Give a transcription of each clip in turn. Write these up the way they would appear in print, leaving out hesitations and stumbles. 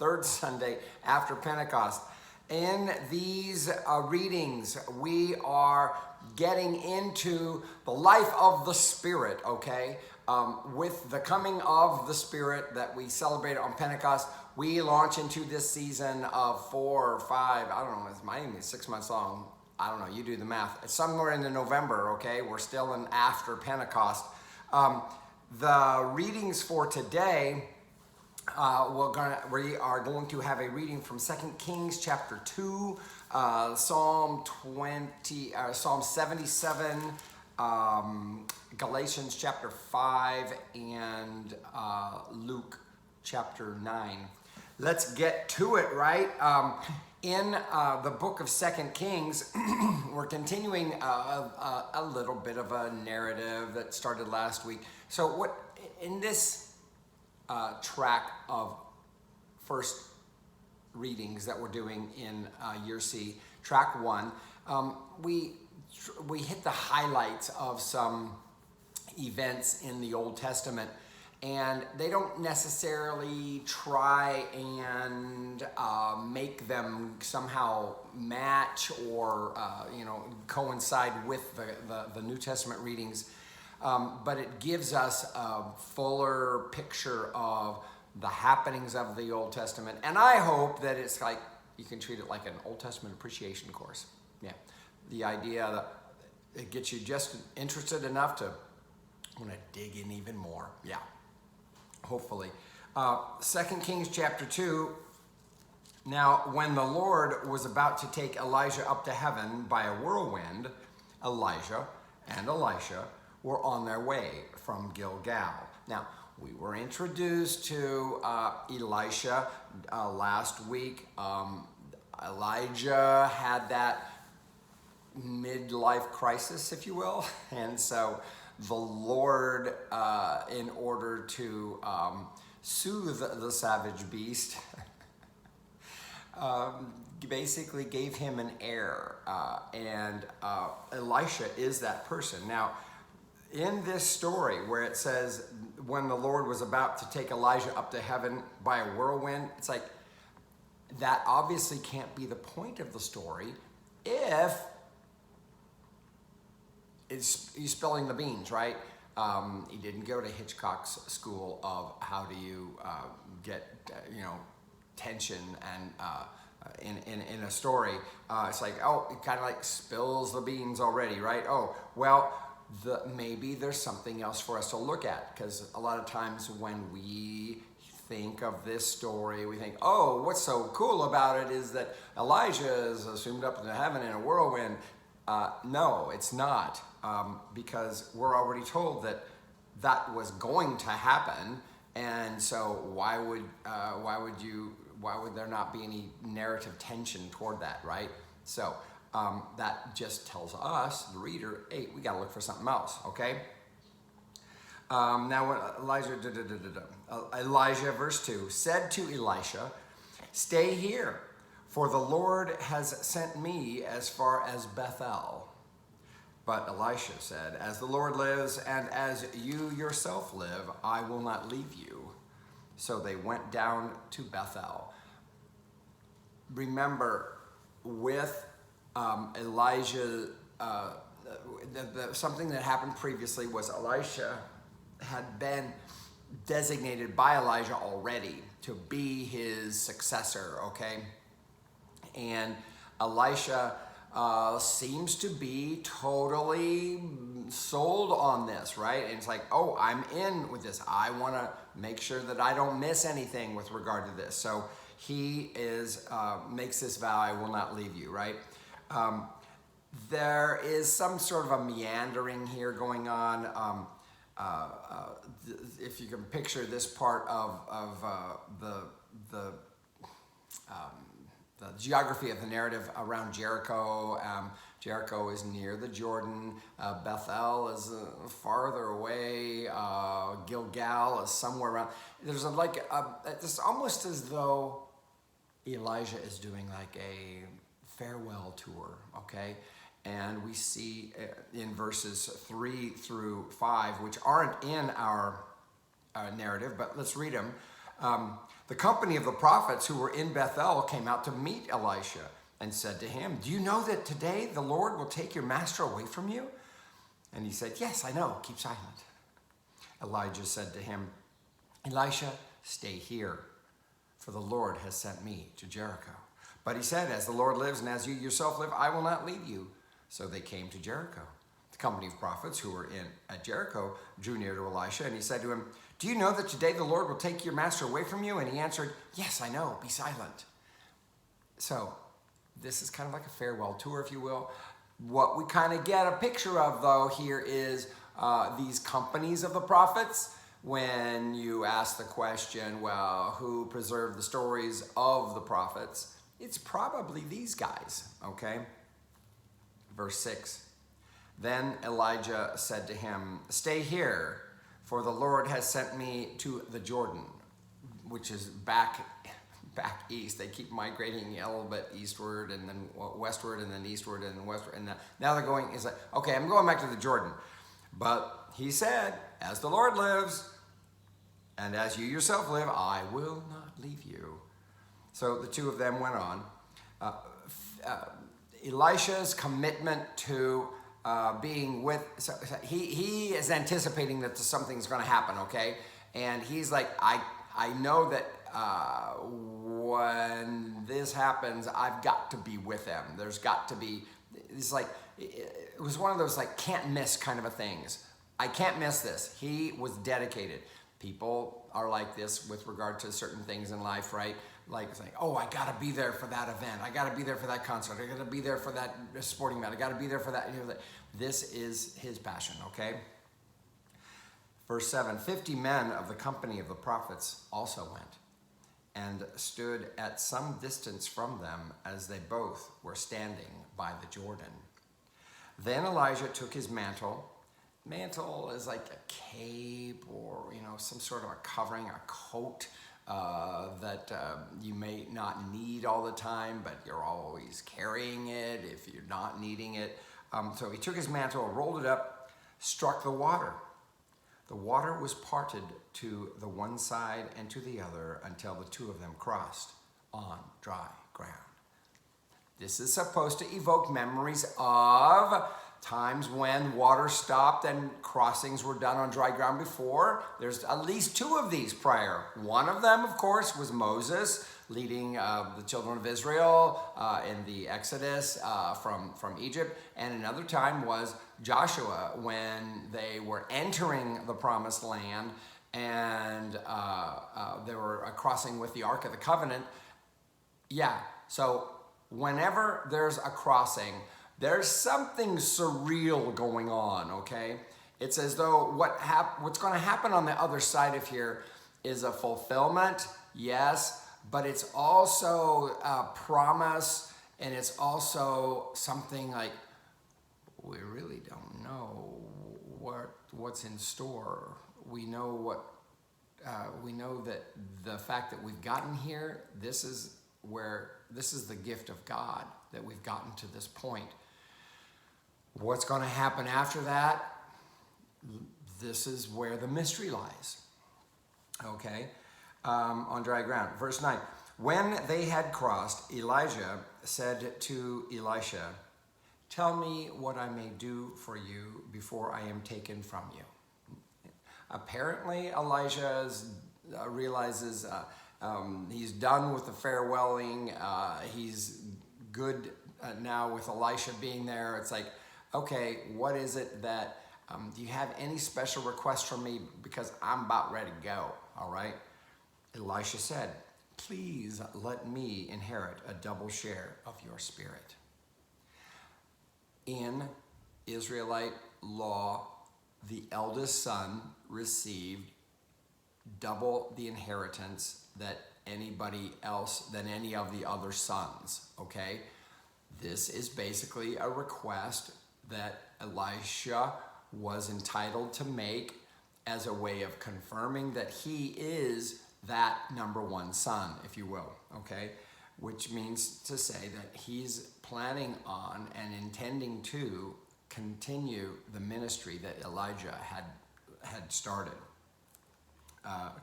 third Sunday after Pentecost. In these readings, we are getting into the life of the Spirit, okay? With the coming of the Spirit that we celebrated on Pentecost, we launch into this season of 4 or 5, I don't know, it might even be 6 months long. I don't know, you do the math. It's somewhere in the November, okay? We're still in after Pentecost. The readings for today, we are going to have a reading from 2 Kings chapter 2, Psalm 77, Galatians chapter 5, and Luke chapter 9. Let's get to it, right? In the book of 2 Kings, we're continuing a little bit of a narrative that started last week. So what in this track of first readings that we're doing in year C, track 1, we hit the highlights of some events in the Old Testament, and they don't necessarily try and make them somehow match or coincide with the New Testament readings, but it gives us a fuller picture of the happenings of the Old Testament. And I hope that it's like, you can treat it like an Old Testament appreciation course. Yeah, the idea that it gets you just interested enough to want to dig in even more. Yeah. Hopefully. 2 Kings chapter 2. Now, when the Lord was about to take Elijah up to heaven by a whirlwind, Elijah and Elisha were on their way from Gilgal. Now, we were introduced to Elisha last week. Elijah had that midlife crisis, if you will, and so the Lord, in order to soothe the savage beast, basically gave him an heir, and Elisha is that person. Now, in this story where it says, when the Lord was about to take Elijah up to heaven by a whirlwind, it's like, that obviously can't be the point of the story if he's spilling the beans, right? He didn't go to Hitchcock's school of how do you get, tension and in a story. It's like, oh, it kind of like spills the beans already, right? Oh, well, maybe there's something else for us to look at, because a lot of times when we think of this story, we think, oh, what's so cool about it is that Elijah is assumed up into heaven in a whirlwind. No, it's not, because we're already told that that was going to happen, and so why would there not be any narrative tension toward that, right? So that just tells us, the reader, hey, we got to look for something else, okay? Now, when Elijah, verse 2, said to Elisha, "Stay here, for the Lord has sent me as far as Bethel." But Elisha said, "As the Lord lives, and as you yourself live, I will not leave you." So they went down to Bethel. Remember, with Elijah, something that happened previously was Elisha had been designated by Elijah already to be his successor, okay? And Elisha seems to be totally sold on this, right? And it's like, oh, I'm in with this. I want to make sure that I don't miss anything with regard to this. So he makes this vow, I will not leave you, right? There is some sort of a meandering here going on. If you can picture this part of the geography of the narrative around Jericho. Jericho is near the Jordan. Bethel is farther away. Gilgal is somewhere around. There's it's almost as though Elijah is doing like a farewell tour, okay? And we see in verses 3 through 5, which aren't in our narrative, but let's read them. The company of the prophets who were in Bethel came out to meet Elisha and said to him, "Do you know that today the Lord will take your master away from you?" And he said, "Yes, I know. Keep silent." Elijah said to him, "Elisha, stay here, for the Lord has sent me to Jericho." But he said, "As the Lord lives and as you yourself live, I will not leave you." So they came to Jericho. The company of prophets who were at Jericho drew near to Elisha, and he said to him, "Do you know that today the Lord will take your master away from you?" And he answered, "Yes, I know. Be silent." So this is kind of like a farewell tour, if you will. What we kind of get a picture of, though, here is these companies of the prophets. When you ask the question, well, who preserved the stories of the prophets? It's probably these guys, okay? Verse 6. Then Elijah said to him, "Stay here, for the Lord has sent me to the Jordan," which is back east. They keep migrating a little bit eastward and then westward and then eastward and then westward. And now they're going, it's like, okay, I'm going back to the Jordan. But he said, "As the Lord lives and as you yourself live, I will not leave you." So the two of them went on. Elisha's commitment to being with, so he is anticipating that something's going to happen, okay? And he's like, I know that when this happens, I've got to be with them. There's got to be, it's like, it was one of those like can't miss kind of a things. I can't miss this. He was dedicated. People are like this with regard to certain things in life, right? Like saying, "Oh, I got to be there for that event. I got to be there for that concert. I got to be there for that sporting event. I got to be there for that." You know, this is his passion, okay? Verse 7, 50 men of the company of the prophets also went and stood at some distance from them as they both were standing by the Jordan. Then Elijah took his mantle. Mantle is like a cape or, some sort of a covering, a coat that you may not need all the time, but you're always carrying it if you're not needing it. So he took his mantle, rolled it up, struck the water. The water was parted to the one side and to the other until the two of them crossed on dry ground. This is supposed to evoke memories of times when water stopped and crossings were done on dry ground before. There's at least two of these prior. One of them, of course, was Moses leading the children of Israel in the Exodus from Egypt. And another time was Joshua when they were entering the promised land and they were crossing with the Ark of the Covenant. Yeah, so whenever there's a crossing, there's something surreal going on, okay? It's as though what's going to happen on the other side of here is a fulfillment, yes, but it's also a promise, and it's also something like we really don't know what's in store. We know that the fact that we've gotten here, this is the gift of God that we've gotten to this point. What's going to happen after that? This is where the mystery lies. Okay? On dry ground. Verse 9. When they had crossed, Elijah said to Elisha, "Tell me what I may do for you before I am taken from you." Apparently, Elijah realizes he's done with the farewelling. He's good now with Elisha being there. It's like, okay, what is it that, do you have any special requests from me? Because I'm about ready to go, all right? Elisha said, "Please let me inherit a double share of your spirit." In Israelite law, the eldest son received double the inheritance than any of the other sons, okay? This is basically a request that Elisha was entitled to make as a way of confirming that he is that number one son, if you will, okay? Which means to say that he's planning on and intending to continue the ministry that Elijah had started.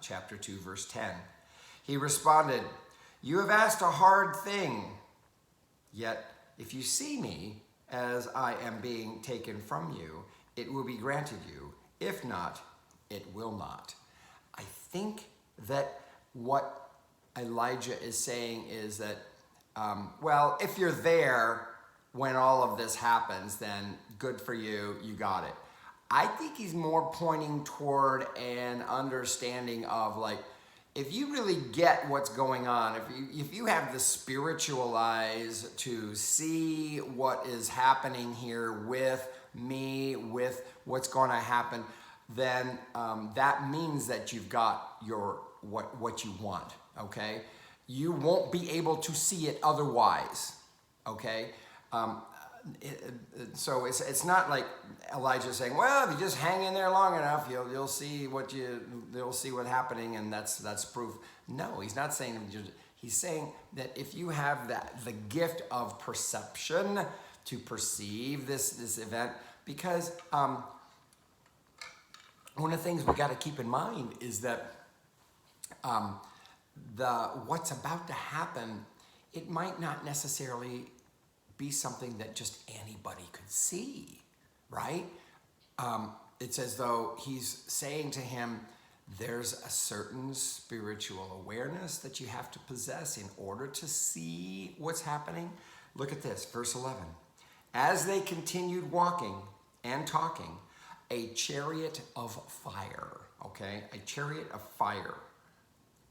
Chapter 2, verse 10. He responded, "You have asked a hard thing. Yet if you see me as I am being taken from you, it will be granted you. If not, it will not." I think that what Elijah is saying is that, well, if you're there when all of this happens, then good for you, you got it. I think he's more pointing toward an understanding of, like, if you really get what's going on, if you have the spiritual eyes to see what is happening here with me, with what's going to happen, then that means that you've got your what you want, okay? You won't be able to see it otherwise, okay? So it's not like Elijah saying, well, if you just hang in there long enough, you'll see what's happening, and that's proof. No, he's not saying. He's saying that if you have the gift of perception to perceive this event, because one of the things we got to keep in mind is that what's about to happen, it might not necessarily be something that just anybody could see, right? It's as though he's saying to him, there's a certain spiritual awareness that you have to possess in order to see what's happening. Look at this, verse 11. As they continued walking and talking, a chariot of fire, okay? A chariot of fire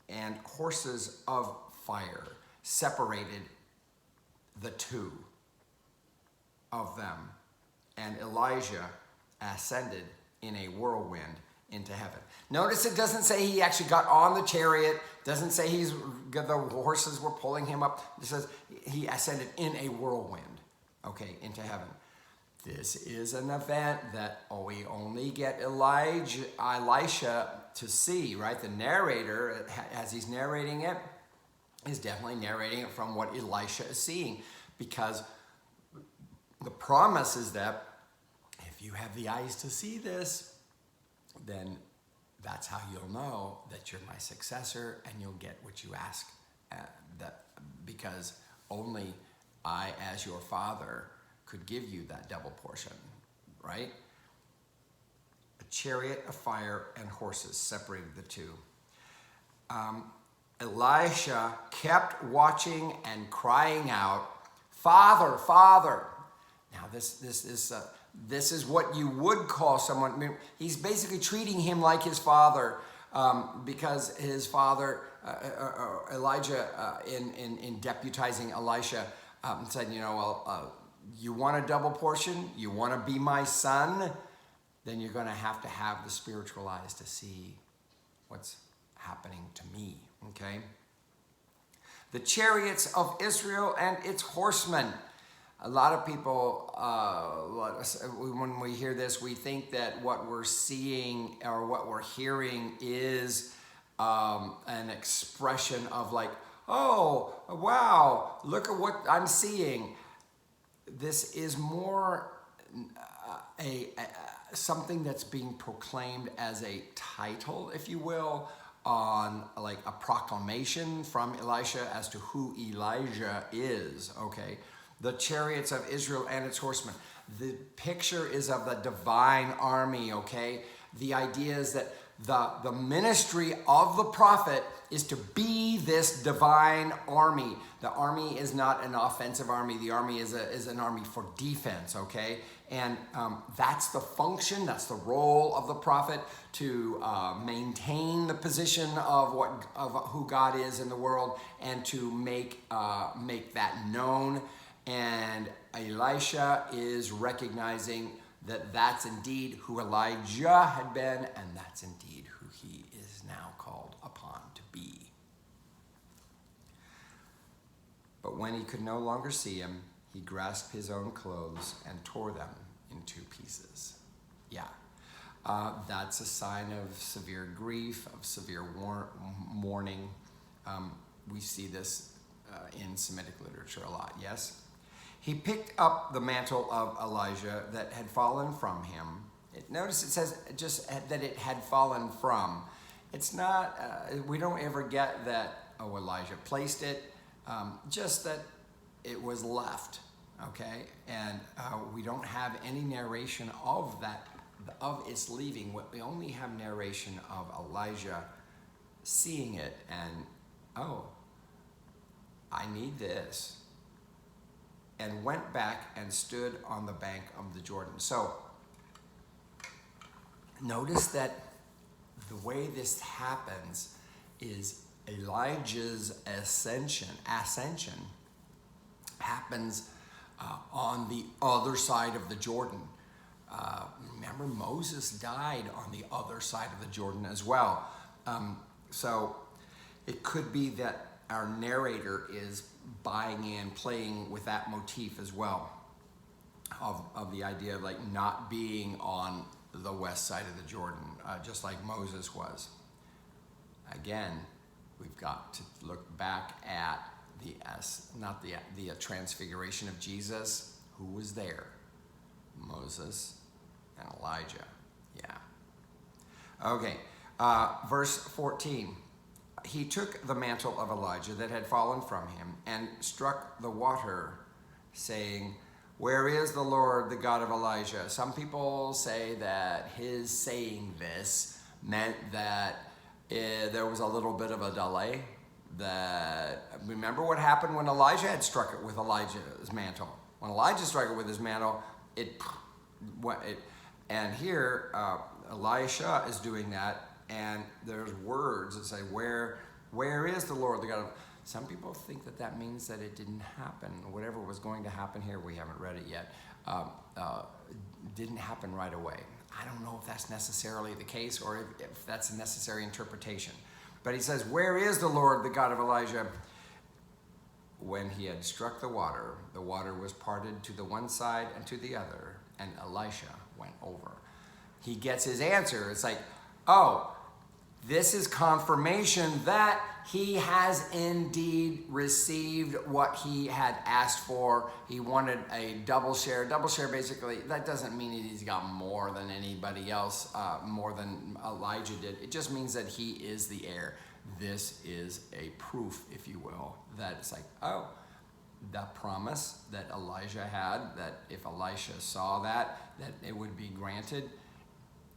and horses of fire separated the two of them, and Elijah ascended in a whirlwind into heaven. Notice it doesn't say he actually got on the chariot, doesn't say the horses were pulling him up. It says he ascended in a whirlwind, okay, into heaven. This is an event that we only get Elisha to see, right? The narrator, as he's narrating it, is definitely narrating it from what Elisha is seeing, because the promise is that if you have the eyes to see this, then that's how you'll know that you're my successor and you'll get what you ask. Because only I, as your father, could give you that double portion, right? A chariot of fire and horses separated the two. Elisha kept watching and crying out, "Father, Father." Now this is what you would call someone. I mean, he's basically treating him like his father, because his father, Elijah, in deputizing Elisha, said, you want a double portion? You want to be my son? Then you're going to have the spiritual eyes to see what's happening to me, okay? The chariots of Israel and its horsemen. A lot of people, when we hear this, we think that what we're seeing or what we're hearing is an expression of, like, oh, wow, look at what I'm seeing. This is more something that's being proclaimed as a title, if you will, on like a proclamation from Elisha as to who Elijah is, okay? The chariots of Israel and its horsemen. The picture is of the divine army, okay? The idea is that the ministry of the prophet is to be this divine army. The army is not an offensive army. The army is an army for defense, okay? And that's the function, that's the role of the prophet, to maintain the position of who God is in the world and to make that known. And Elisha is recognizing that that's indeed who Elijah had been, and that's indeed who he is now called upon to be. But when he could no longer see him, he grasped his own clothes and tore them in two pieces. Yeah, that's a sign of severe grief, of severe mourning. We see this in Semitic literature a lot, yes? He picked up the mantle of Elijah that had fallen from him. Notice it says just that it had fallen from. It's not, we don't ever get that Elijah placed it, just that it was left, okay? And we don't have any narration of that, of its leaving. We only have narration of Elijah seeing it and, oh, I need this, and went back and stood on the bank of the Jordan. So notice that the way this happens is Elijah's ascension happens on the other side of the Jordan. Remember, Moses died on the other side of the Jordan as well. So it could be that our narrator is buying in, playing with that motif as well, of the idea of like not being on the west side of the Jordan, just like Moses was. Again, we've got to look back at the transfiguration of Jesus. Who was there? Moses and Elijah. Yeah. Okay, verse 14. He took the mantle of Elijah that had fallen from him and struck the water, saying, "Where is the Lord, the God of Elijah?" Some people say that his saying this meant that there was a little bit of a delay. Remember what happened when Elijah had struck it with Elijah's mantle. When Elijah struck it with his mantle, and here Elisha is doing that. And there's words that say, where is the Lord, the God of... Some people think that means that it didn't happen. Whatever was going to happen here, we haven't read it yet, didn't happen right away. I don't know if that's necessarily the case or if that's a necessary interpretation. But he says, where is the Lord, the God of Elijah? When he had struck the water was parted to the one side and to the other, and Elisha went over. He gets his answer. It's like, oh, this is confirmation that he has indeed received what he had asked for. He wanted a double share. Double share, basically, that doesn't mean he's got more than anybody else, more than Elijah did. It just means that he is the heir. This is a proof, if you will, that it's like, oh, the promise that Elijah had, that if Elisha saw that it would be granted,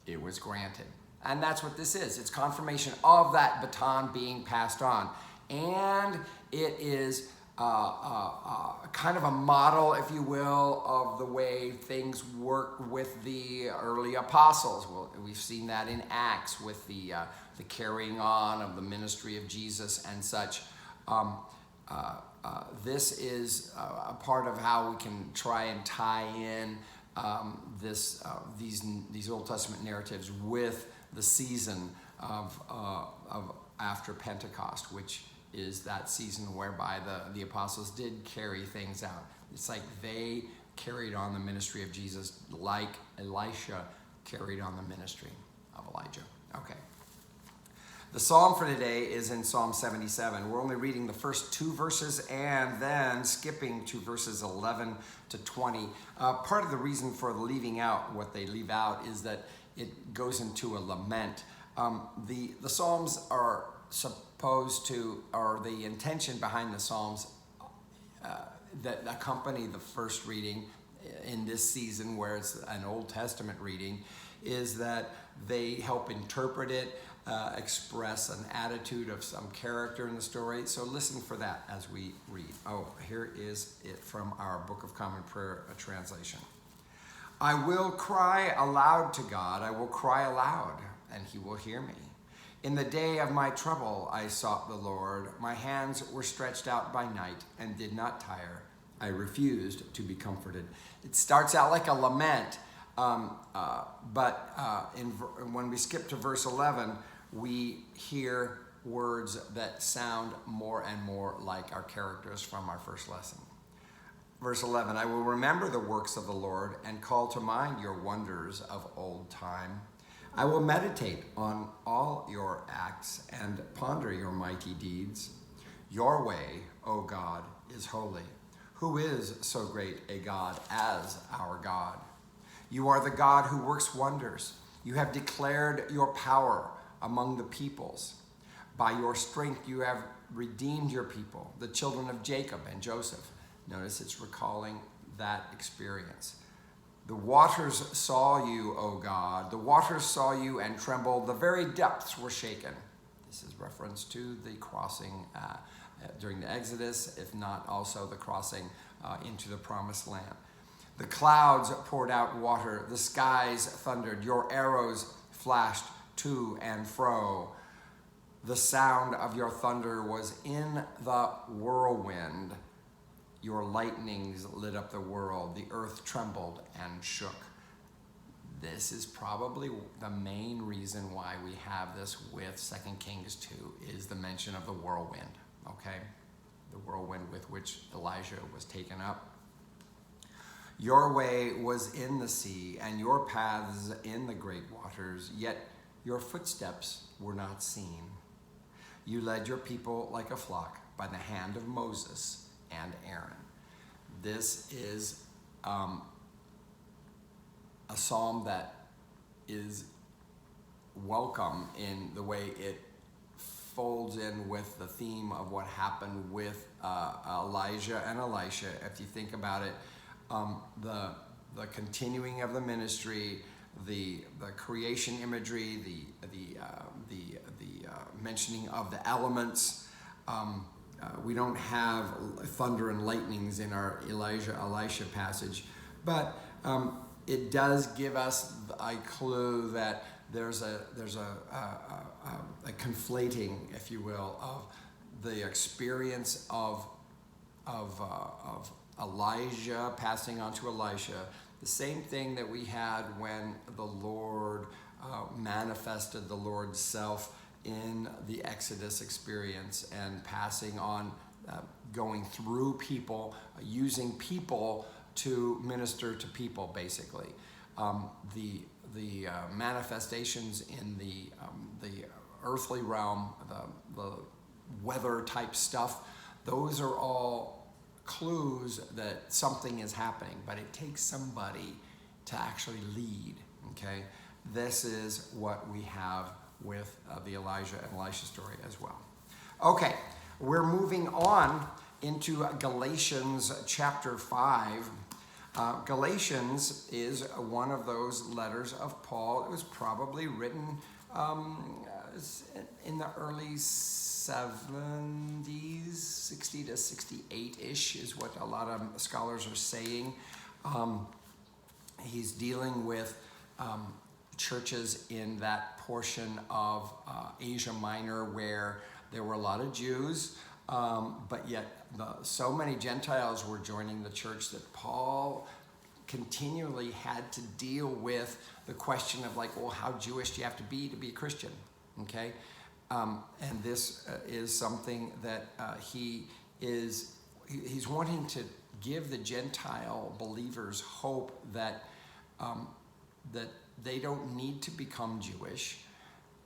it was granted. And that's what this is. It's confirmation of that baton being passed on. And it is kind of a model, if you will, of the way things work with the early apostles. Well, we've seen that in Acts with the carrying on of the ministry of Jesus and such. This is a part of how we can try and tie in these Old Testament narratives with the season of after Pentecost, which is that season whereby the apostles did carry things out. It's like they carried on the ministry of Jesus like Elisha carried on the ministry of Elijah. Okay. The psalm for today is in Psalm 77. We're only reading the first 2 verses and then skipping to verses 11 to 20. Part of the reason for leaving out what they leave out is that it goes into a lament. The Psalms are supposed to, or the intention behind the Psalms that accompany the first reading in this season, where it's an Old Testament reading, is that they help interpret it, express an attitude of some character in the story. So listen for that as we read. Oh, here is it from our Book of Common Prayer, a translation. I will cry aloud to God. I will cry aloud, and he will hear me. In the day of my trouble, I sought the Lord. My hands were stretched out by night and did not tire. I refused to be comforted. It starts out like a lament, but when we skip to verse 11, we hear words that sound more and more like our characters from our first lesson. Verse 11, I will remember the works of the Lord and call to mind your wonders of old time. I will meditate on all your acts and ponder your mighty deeds. Your way, O God, is holy. Who is so great a God as our God? You are the God who works wonders. You have declared your power among the peoples. By your strength you have redeemed your people, the children of Jacob and Joseph. Notice it's recalling that experience. The waters saw you, O God. The waters saw you and trembled. The very depths were shaken. This is reference to the crossing during the Exodus, if not also the crossing into the promised land. The clouds poured out water. The skies thundered. Your arrows flashed to and fro. The sound of your thunder was in the whirlwind. Your lightnings lit up the world. The earth trembled and shook. This is probably the main reason why we have this with 2 Kings 2, is the mention of the whirlwind, okay? The whirlwind with which Elijah was taken up. Your way was in the sea, and your paths in the great waters, yet your footsteps were not seen. You led your people like a flock by the hand of Moses and Aaron. This is a psalm that is welcome in the way it folds in with the theme of what happened with Elijah and Elisha. If you think about it, the continuing of the ministry, the creation imagery, the mentioning of the elements. We don't have thunder and lightnings in our Elijah-Elisha passage, but it does give us a clue that there's a conflating, if you will, of the experience of Elijah passing on to Elisha, the same thing that we had when the Lord manifested the Lord's self in the Exodus experience and passing on, going through people, using people to minister to people, basically. The manifestations in the earthly realm, the weather type stuff, those are all clues that something is happening, but it takes somebody to actually lead, okay? This is what we have with the Elijah and Elisha story as well. Okay, we're moving on into Galatians chapter 5. Galatians is one of those letters of Paul. It was probably written in the early 70s, 60 to 68-ish is what a lot of scholars are saying. He's dealing with churches in that portion of Asia Minor where there were a lot of Jews, but yet so many Gentiles were joining the church that Paul continually had to deal with the question of like, well, how Jewish do you have to be a Christian, okay? And this is something that he's wanting to give the Gentile believers hope that that they don't need to become Jewish.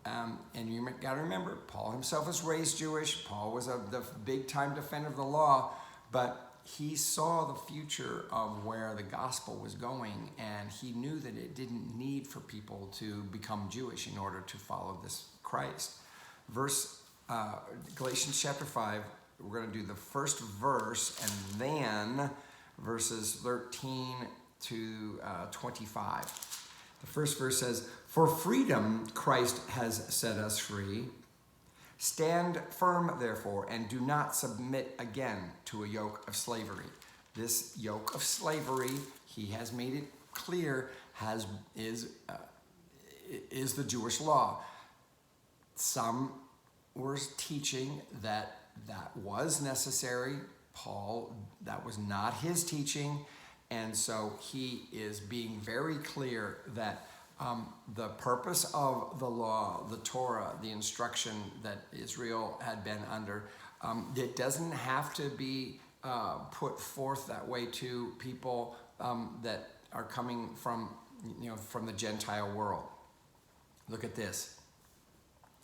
And you got to remember, Paul himself was raised Jewish. Paul was the big-time defender of the law, but he saw the future of where the gospel was going, and he knew that it didn't need for people to become Jewish in order to follow this Christ. Galatians chapter 5, we're going to do the first verse and then verses 13 to 25. The first verse says, "For freedom Christ has set us free. Stand firm, therefore, and do not submit again to a yoke of slavery." This yoke of slavery, he has made it clear, is the Jewish law. Some were teaching that was necessary. Paul, that was not his teaching. And so he is being very clear that the purpose of the law, the Torah, the instruction that Israel had been under, it doesn't have to be put forth that way to people that are coming from the Gentile world. Look at this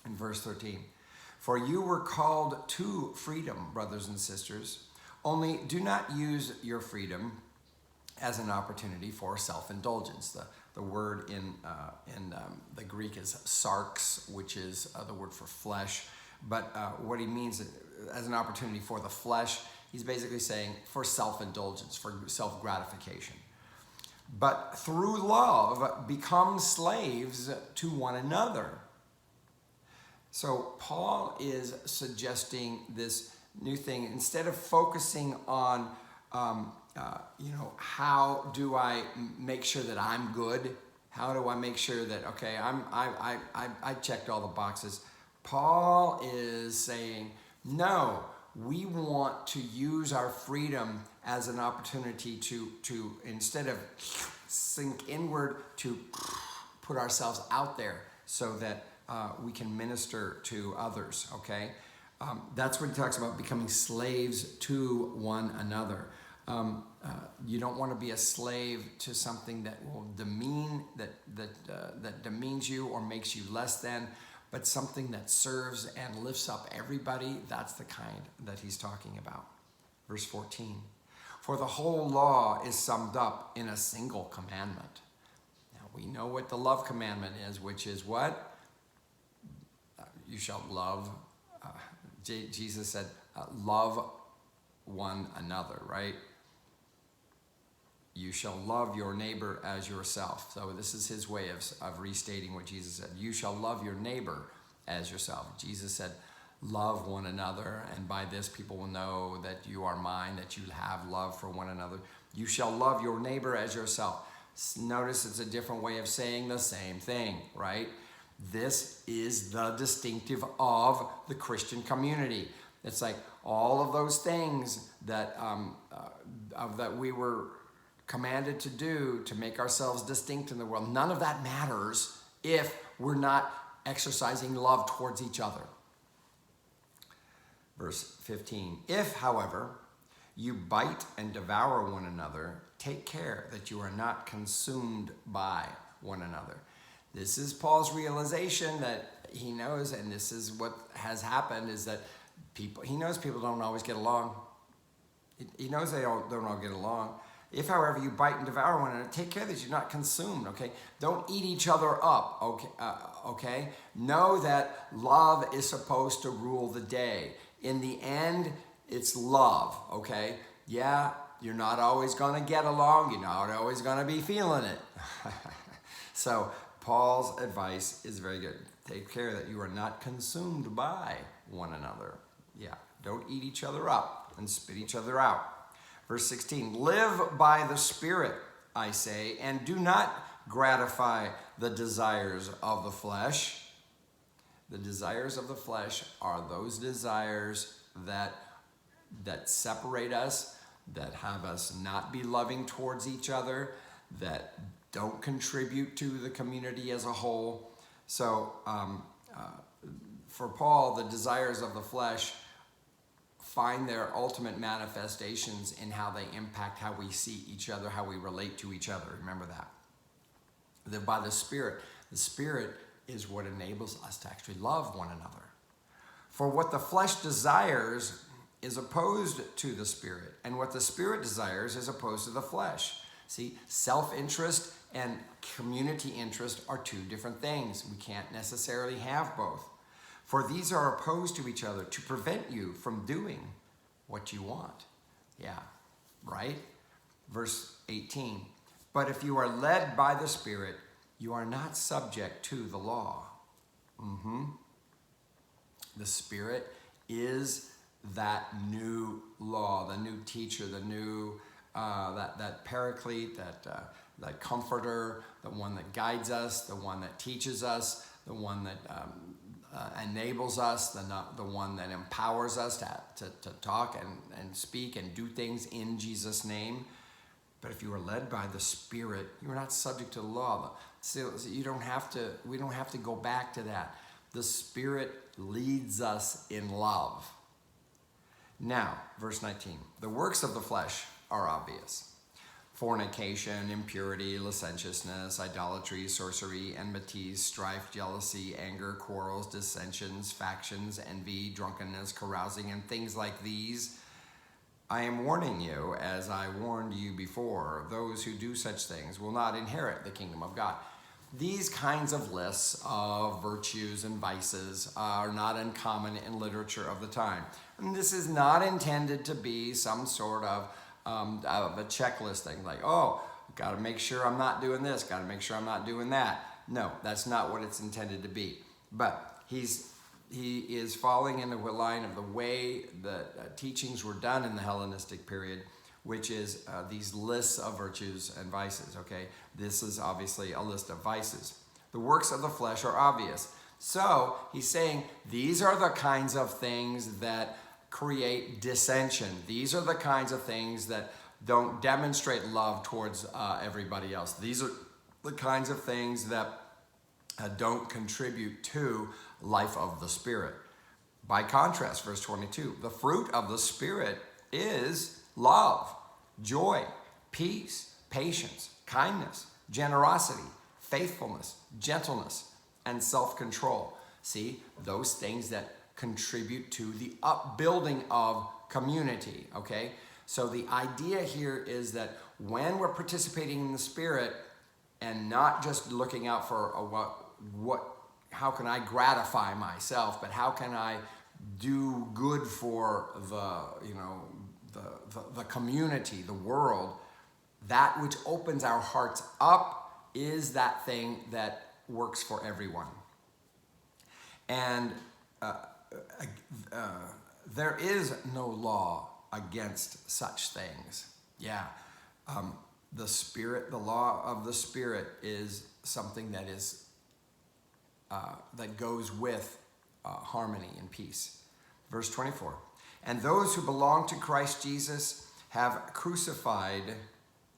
in verse 13. "For you were called to freedom, brothers and sisters. Only do not use your freedom as an opportunity for self-indulgence." The word in the Greek is sarx, which is the word for flesh. But what he means as an opportunity for the flesh, he's basically saying for self-indulgence, for self-gratification. But through love, become slaves to one another. So Paul is suggesting this new thing. Instead of focusing on, how do I make sure that I'm good? How do I make sure that, okay, I checked all the boxes. Paul is saying, no, we want to use our freedom as an opportunity to instead of sink inward, to put ourselves out there so that we can minister to others, okay? That's what he talks about, becoming slaves to one another. You don't want to be a slave to something that will demean, that demeans you or makes you less than, but something that serves and lifts up everybody. That's the kind that he's talking about. Verse 14, for the whole law is summed up in a single commandment. Now we know what the love commandment is, which is what? You shall love. Jesus said, love one another, right? You shall love your neighbor as yourself. So this is his way of restating what Jesus said. You shall love your neighbor as yourself. Jesus said, love one another, and by this people will know that you are mine, that you have love for one another. You shall love your neighbor as yourself. Notice it's a different way of saying the same thing, right? This is the distinctive of the Christian community. It's like all of those things that that we were commanded to do to make ourselves distinct in the world. None of that matters if we're not exercising love towards each other. Verse 15, if, however, you bite and devour one another, take care that you are not consumed by one another. This is Paul's realization that he knows, and this is what has happened, is that he knows people don't always get along. He knows they don't all get along. If, however, you bite and devour one another, take care that you're not consumed, okay? Don't eat each other up, okay? Know that love is supposed to rule the day. In the end, it's love, okay? Yeah, you're not always going to get along. You're not always going to be feeling it. So Paul's advice is very good. Take care that you are not consumed by one another. Yeah, don't eat each other up and spit each other out. Verse 16, live by the Spirit, I say, and do not gratify the desires of the flesh. The desires of the flesh are those desires that separate us, that have us not be loving towards each other, that don't contribute to the community as a whole. So for Paul, the desires of the flesh find their ultimate manifestations in how they impact how we see each other, how we relate to each other. Remember that. By the Spirit is what enables us to actually love one another. For what the flesh desires is opposed to the Spirit, and what the Spirit desires is opposed to the flesh. See, self-interest and community interest are two different things. We can't necessarily have both. For these are opposed to each other to prevent you from doing what you want. Yeah, right? Verse 18. But if you are led by the Spirit, you are not subject to the law. The Spirit is that new law, the new teacher, the new that paraclete, that comforter, the one that guides us, the one that teaches us, the one that enables us, the one that empowers us to talk and speak and do things in Jesus' name. But if you are led by the Spirit, you are not subject to the law. So we don't have to go back to that. The Spirit leads us in love. Now, verse 19, the works of the flesh are obvious. Fornication, impurity, licentiousness, idolatry, sorcery, enmity, strife, jealousy, anger, quarrels, dissensions, factions, envy, drunkenness, carousing, and things like these. I am warning you, as I warned you before, those who do such things will not inherit the kingdom of God. These kinds of lists of virtues and vices are not uncommon in literature of the time. And this is not intended to be some sort of a checklist thing, like, oh, got to make sure I'm not doing this, got to make sure I'm not doing that. No, that's not what it's intended to be. But he is falling into a line of the way the teachings were done in the Hellenistic period, which is these lists of virtues and vices, okay? This is obviously a list of vices. The works of the flesh are obvious. So he's saying these are the kinds of things that create dissension. These are the kinds of things that don't demonstrate love towards everybody else. These are the kinds of things that don't contribute to life of the Spirit. By contrast, verse 22, the fruit of the Spirit is love, joy, peace, patience, kindness, generosity, faithfulness, gentleness, and self-control. See, those things that contribute to the upbuilding of community, okay? So the idea here is that when we're participating in the Spirit and not just looking out for how can I gratify myself, but how can I do good for the community, the world, that which opens our hearts up is that thing that works for everyone. And there is no law against such things. Yeah. The law of the Spirit is something that is that goes with harmony and peace. Verse 24, and those who belong to Christ Jesus have crucified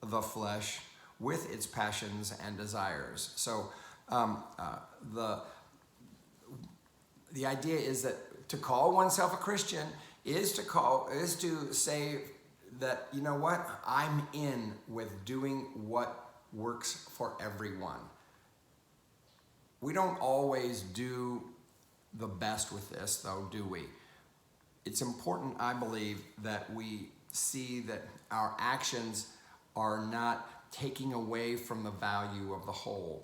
the flesh with its passions and desires. So the idea is that to call oneself a Christian is to say that, you know what, I'm in with doing what works for everyone. We don't always do the best with this, though, do we? It's important, I believe, that we see that our actions are not taking away from the value of the whole.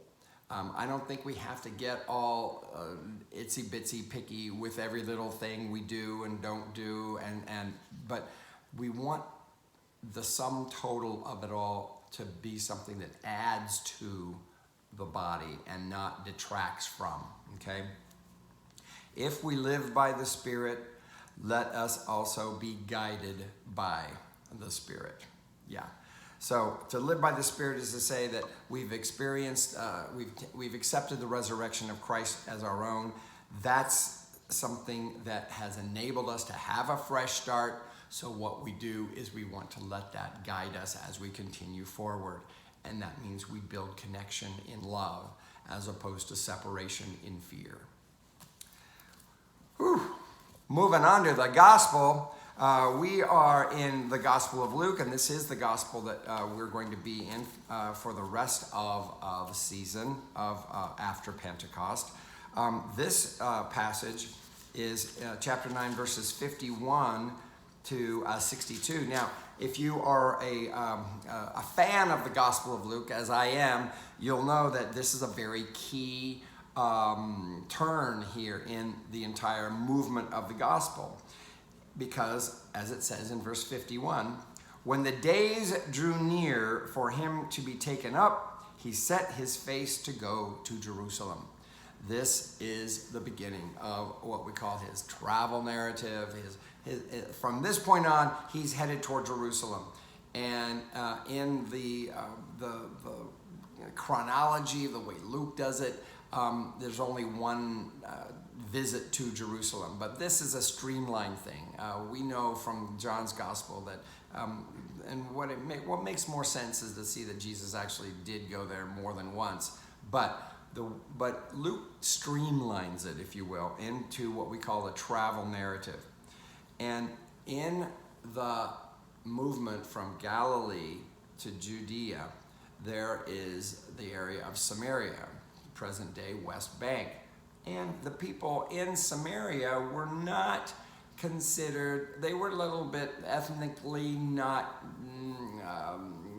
I don't think we have to get all itsy bitsy picky with every little thing we do and don't do, but we want the sum total of it all to be something that adds to the body and not detracts from, okay? If we live by the Spirit, let us also be guided by the Spirit. Yeah. So to live by the Spirit is to say that we've experienced, we've accepted the resurrection of Christ as our own. That's something that has enabled us to have a fresh start. So what we do is we want to let that guide us as we continue forward. And that means we build connection in love as opposed to separation in fear. Whew. Moving on to the gospel. We are in the Gospel of Luke, and this is the gospel that we're going to be in for the rest of the season of after Pentecost. This passage is chapter 9, verses 51 to 62. Now, if you are a fan of the Gospel of Luke, as I am, you'll know that this is a very key turn here in the entire movement of the gospel. Because, as it says in verse 51, when the days drew near for him to be taken up, he set his face to go to Jerusalem. This is the beginning of what we call his travel narrative. From this point on, he's headed toward Jerusalem. And in the chronology, the way Luke does it, there's only one visit to Jerusalem, but this is a streamlined thing. We know from John's gospel that, and what makes more sense is to see that Jesus actually did go there more than once, but Luke streamlines it, if you will, into what we call the travel narrative. And in the movement from Galilee to Judea, there is the area of Samaria, present-day West Bank. And the people in Samaria were not considered, they were a little bit ethnically not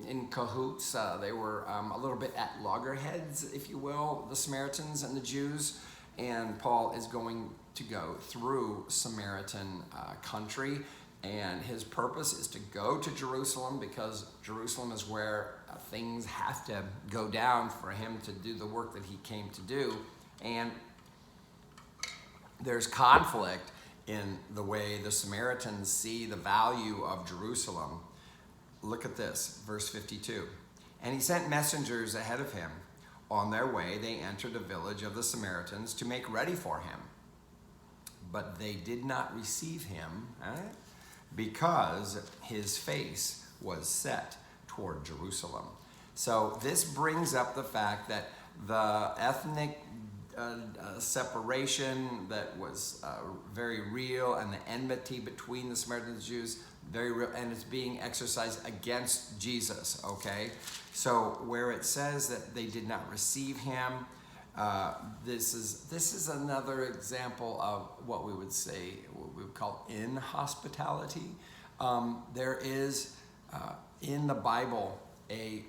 in cahoots. They were a little bit at loggerheads, if you will, the Samaritans and the Jews. And Paul is going to go through Samaritan country. And his purpose is to go to Jerusalem, because Jerusalem is where things have to go down for him to do the work that he came to do. And there's conflict in the way the Samaritans see the value of Jerusalem. Look at this, verse 52. And he sent messengers ahead of him. On their way, they entered a village of the Samaritans to make ready for him. But they did not receive him, because his face was set toward Jerusalem. So this brings up the fact that the ethnic separation that was very real, and the enmity between the Samaritans and the Jews, very real, and it's being exercised against Jesus, okay? So where it says that they did not receive him, this is another example of what we would say, what we would call inhospitality. There is in the Bible a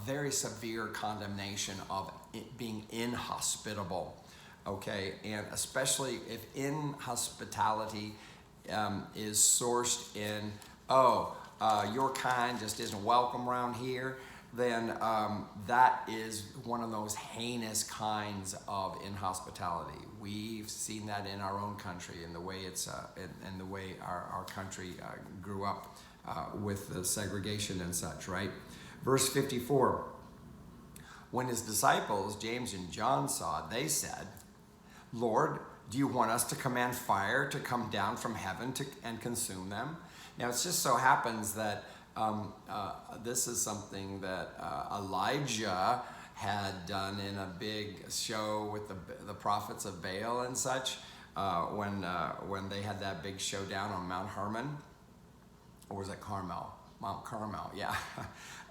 very severe condemnation of it being inhospitable, okay? And especially if inhospitality is sourced in, your kind just isn't welcome around here, then that is one of those heinous kinds of inhospitality. We've seen that in our own country, in the way it's in the way our country grew up with the segregation and such, right? Verse 54. When his disciples, James and John, saw it, they said, Lord, do you want us to command fire to come down from heaven and consume them? Now, it just so happens that this is something that Elijah had done in a big show with the prophets of Baal and such, when they had that big showdown on Mount Hermon. Or was it Carmel? Mount Carmel, yeah.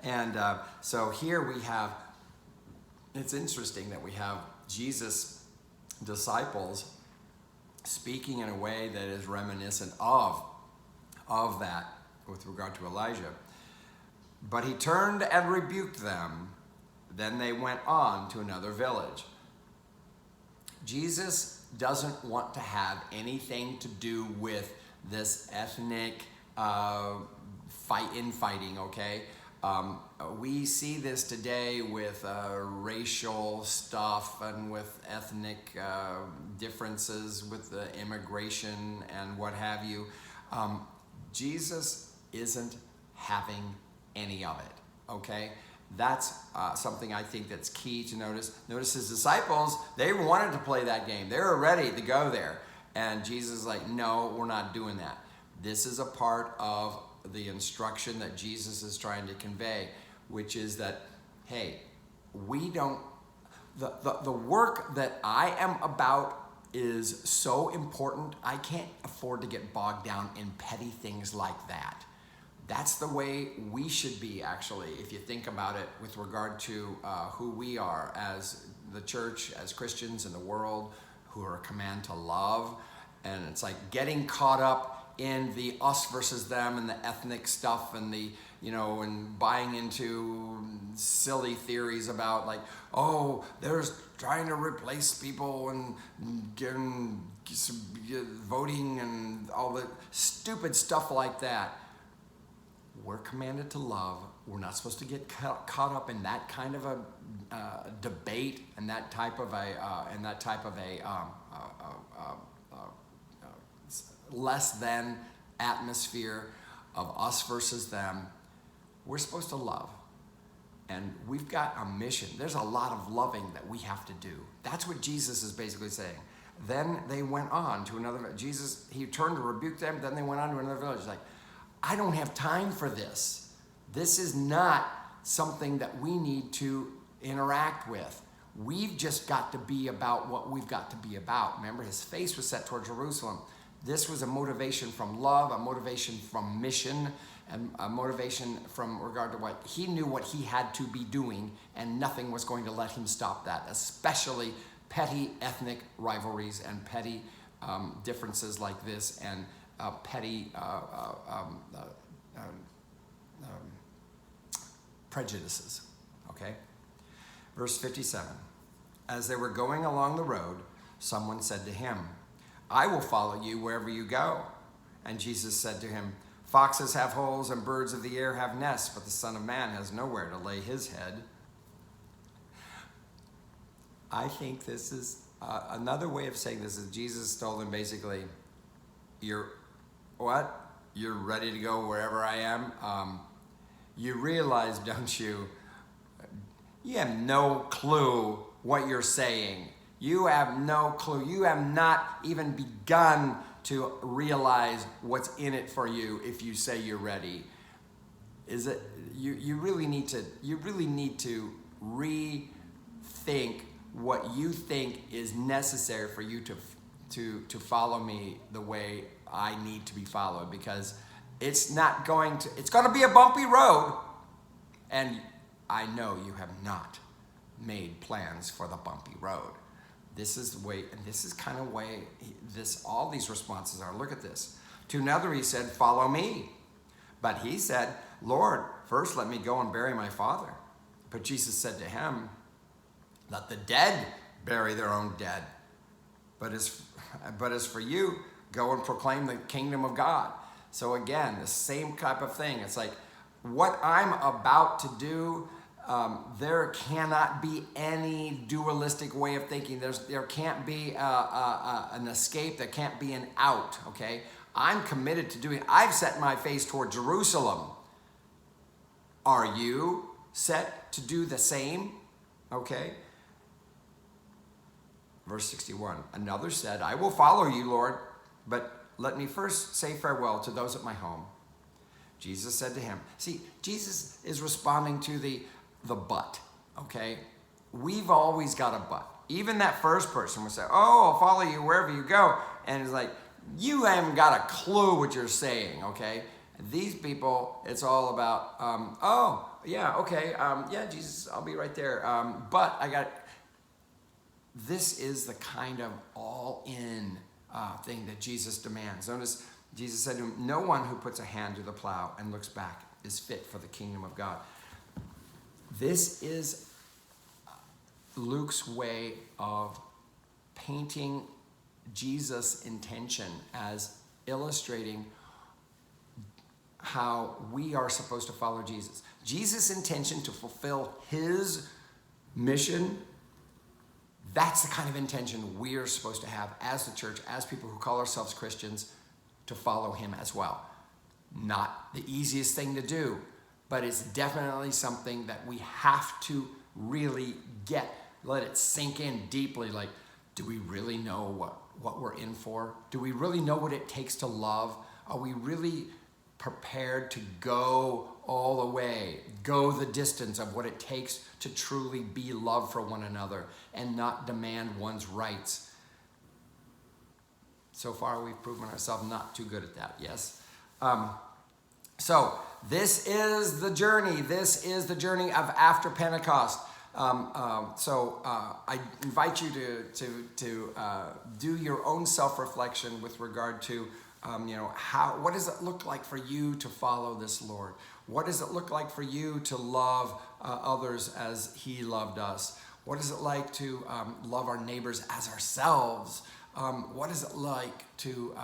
And so here we have, it's interesting that we have Jesus' disciples speaking in a way that is reminiscent of that with regard to Elijah. But he turned and rebuked them. Then they went on to another village. Jesus doesn't want to have anything to do with this ethnic infighting, okay? We see this today with racial stuff and with ethnic differences with the immigration and what have you. Jesus isn't having any of it, okay? That's something I think that's key to notice. Notice his disciples, they wanted to play that game. They were ready to go there. And Jesus is like, no, we're not doing that. This is a part of the instruction that Jesus is trying to convey, which is that, hey, we don't, the work that I am about is so important, I can't afford to get bogged down in petty things like that. That's the way we should be, actually, if you think about it with regard to who we are as the church, as Christians in the world, who are commanded to love. And it's like getting caught up in the us versus them and the ethnic stuff and the, and buying into silly theories about like, there's trying to replace people and getting voting and all the stupid stuff like that. We're commanded to love. We're not supposed to get caught up in that kind of a debate and that type of a less than atmosphere of us versus them. We're supposed to love. And we've got a mission. There's a lot of loving that we have to do. That's what Jesus is basically saying. Then they went on to another, he turned to rebuke them, then they went on to another village. Like, I don't have time for this. This is not something that we need to interact with. We've just got to be about what we've got to be about. Remember, his face was set toward Jerusalem. This was a motivation from love, a motivation from mission, and a motivation from regard to what he knew what he had to be doing, and nothing was going to let him stop that, especially petty ethnic rivalries and petty differences like this, and petty prejudices, okay? Verse 57, as they were going along the road, someone said to him, I will follow you wherever you go. And Jesus said to him, foxes have holes and birds of the air have nests, but the Son of Man has nowhere to lay his head. I think this is another way of saying this is Jesus told him basically, you're what? You're ready to go wherever I am? You realize, don't you? You have no clue what you're saying. You have no clue. You have not even begun to realize what's in it for you if you say you're ready. Is it you really need to rethink what you think is necessary for you to follow me the way I need to be followed, because it's going to be a bumpy road, and I know you have not made plans for the bumpy road. This is the way, and this is kind of way all these responses are. Look at this. To another he said, follow me. But he said, Lord, first let me go and bury my father. But Jesus said to him, let the dead bury their own dead. But as for you, go and proclaim the kingdom of God. So again, the same type of thing. It's like what I'm about to do, there cannot be any dualistic way of thinking. There can't be an escape. There can't be an out, okay? I'm committed to doing it. I've set my face toward Jerusalem. Are you set to do the same? Okay? Verse 61, another said, I will follow you, Lord, but let me first say farewell to those at my home. Jesus said to him, see, Jesus is responding to the but, okay? We've always got a but. Even that first person would say, oh, I'll follow you wherever you go. And it's like, you haven't got a clue what you're saying, okay? These people, it's all about, oh, yeah, okay, yeah, Jesus, I'll be right there. But this is the kind of all-in thing that Jesus demands. Notice Jesus said to him, no one who puts a hand to the plow and looks back is fit for the kingdom of God. This is Luke's way of painting Jesus' intention as illustrating how we are supposed to follow Jesus. Jesus' intention to fulfill his mission, that's the kind of intention we're supposed to have as the church, as people who call ourselves Christians, to follow him as well. Not the easiest thing to do, but it's definitely something that we have to really let it sink in deeply. Like, do we really know what we're in for? Do we really know what it takes to love? Are we really prepared to go all the way, go the distance of what it takes to truly be love for one another and not demand one's rights? So far, we've proven ourselves not too good at that, yes? So this is the journey. This is the journey of after Pentecost. I invite you to do your own self-reflection with regard to what does it look like for you to follow this Lord? What does it look like for you to love others as he loved us? What is it like to love our neighbors as ourselves? What is it like to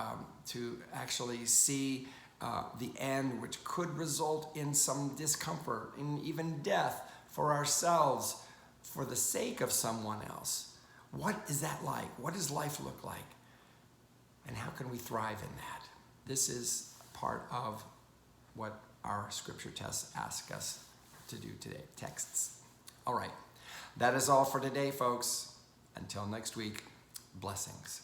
actually see the end, which could result in some discomfort, in even death for ourselves, for the sake of someone else? What is that like? What does life look like? And how can we thrive in that? This is part of what our scripture tests ask us to do today, texts. All right, that is all for today, folks. Until next week, blessings.